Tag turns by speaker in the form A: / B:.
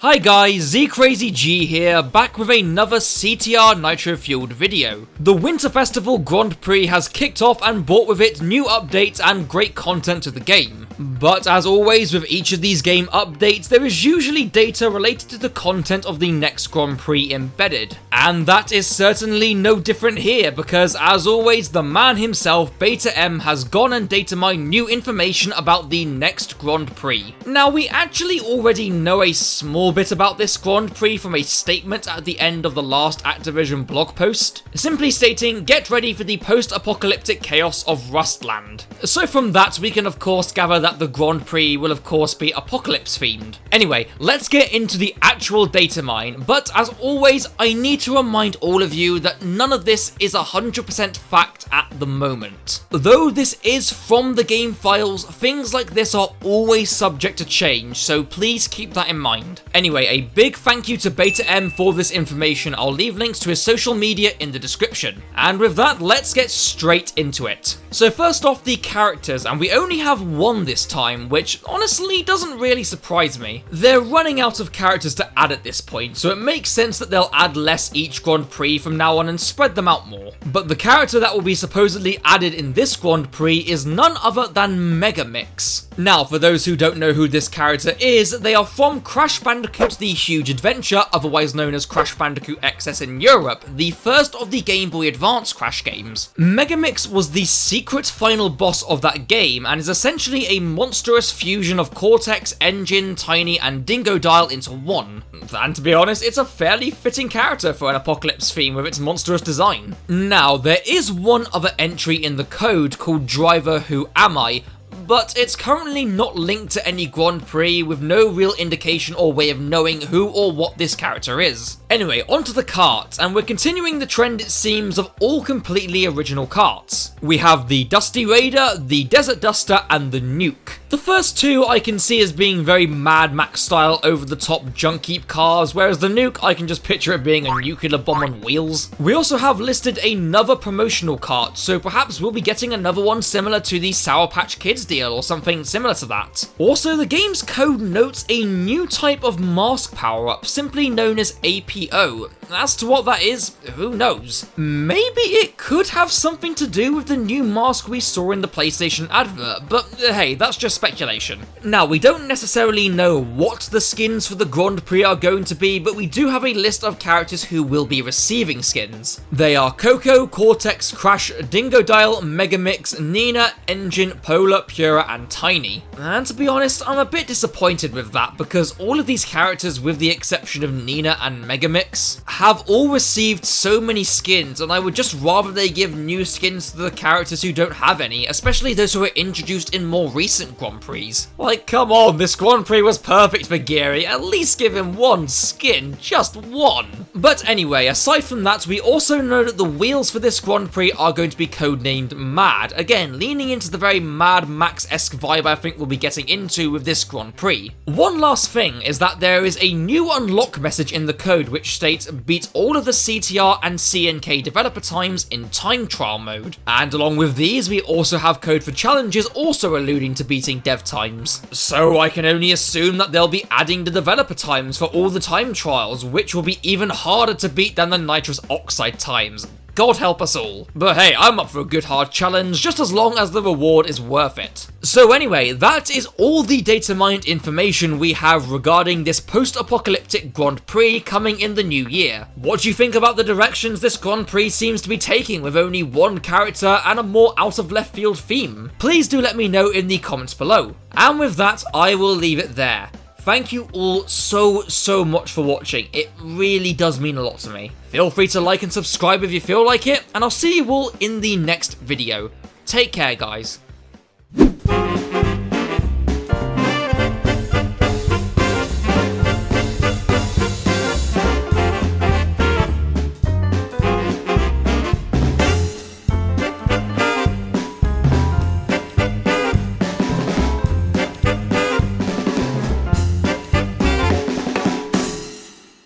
A: Hi guys, ZCrazyG here, back with another CTR Nitro Fueled video. The Winter Festival Grand Prix has kicked off and brought with it new updates and great content to the game. But as always with each of these game updates, there is usually data related to the content of the next Grand Prix embedded. And that is certainly no different here, because as always the man himself, Beta M, has gone and data mined new information about the next Grand Prix. Now we actually already know a small bit about this Grand Prix from a statement at the end of the last Activision blog post, simply stating, "Get ready for the post-apocalyptic chaos of Rustland." So from that we can of course gather that the Grand Prix will of course be apocalypse themed. Anyway, let's get into the actual data mine, but as always I need to remind all of you that none of this is 100% fact at the moment. Though this is from the game files, things like this are always subject to change, so please keep that in mind. Anyway, a big thank you to Beta M for this information. I'll leave links to his social media in the description. And with that, let's get straight into it. So first off, the characters, and we only have one this time, which honestly doesn't really surprise me. They're running out of characters to add at this point, so it makes sense that they'll add less each Grand Prix from now on and spread them out more. But the character that will be supposedly added in this Grand Prix is none other than Megamix. Now, for those who don't know who this character is, they are from Crash Bandicoot The Huge Adventure, otherwise known as Crash Bandicoot XS in Europe, the first of the Game Boy Advance Crash games. Megamix was the secret final boss of that game, and is essentially a monstrous fusion of Cortex, Engine, Tiny, and Dingodile into one. And to be honest, it's a fairly fitting character for an apocalypse theme with its monstrous design. Now, there is one other entry in the code called Driver Who Am I, but it's currently not linked to any Grand Prix, with no real indication or way of knowing who or what this character is. Anyway, onto the carts, and we're continuing the trend it seems of all completely original carts. We have the Dusty Raider, the Desert Duster, and the Nuke. The first two I can see as being very Mad Max style over-the-top junk heap cars, whereas the Nuke I can just picture it being a nuclear bomb on wheels. We also have listed another promotional cart, so perhaps we'll be getting another one similar to the Sour Patch Kids deal or something similar to that. Also, the game's code notes a new type of mask power-up, simply known as APO. As to what that is, who knows? Maybe it could have something to do with the new mask we saw in the PlayStation advert, but hey, that's just speculation. Now, we don't necessarily know what the skins for the Grand Prix are going to be, but we do have a list of characters who will be receiving skins. They are Coco, Cortex, Crash, Dingodile, Megamix, Nina, Engine, Polar, Pura, and Tiny. And to be honest, I'm a bit disappointed with that, because all of these characters, with the exception of Nina and Megamix, have all received so many skins, and I would just rather they give new skins to the characters who don't have any, especially those who were introduced in more recent Grand Prix. Like, come on, this Grand Prix was perfect for Geary, at least give him one skin, just one. But anyway, aside from that, we also know that the wheels for this Grand Prix are going to be codenamed Mad, again leaning into the very Mad Max-esque vibe I think we'll be getting into with this Grand Prix. One last thing is that there is a new unlock message in the code which states, "Beat all of the CTR and CNK developer times in time trial mode." And along with these, we also have code for challenges also alluding to beating dev times. So I can only assume that they'll be adding the developer times for all the time trials, which will be even harder to beat than the nitrous oxide times. God help us all. But hey, I'm up for a good hard challenge, just as long as the reward is worth it. So anyway, that is all the data mined information we have regarding this post-apocalyptic Grand Prix coming in the new year. What do you think about the directions this Grand Prix seems to be taking with only one character and a more out of left field theme? Please do let me know in the comments below. And with that, I will leave it there. Thank you all so much for watching, it really does mean a lot to me. Feel free to like and subscribe if you feel like it, and I'll see you all in the next video. Take care guys.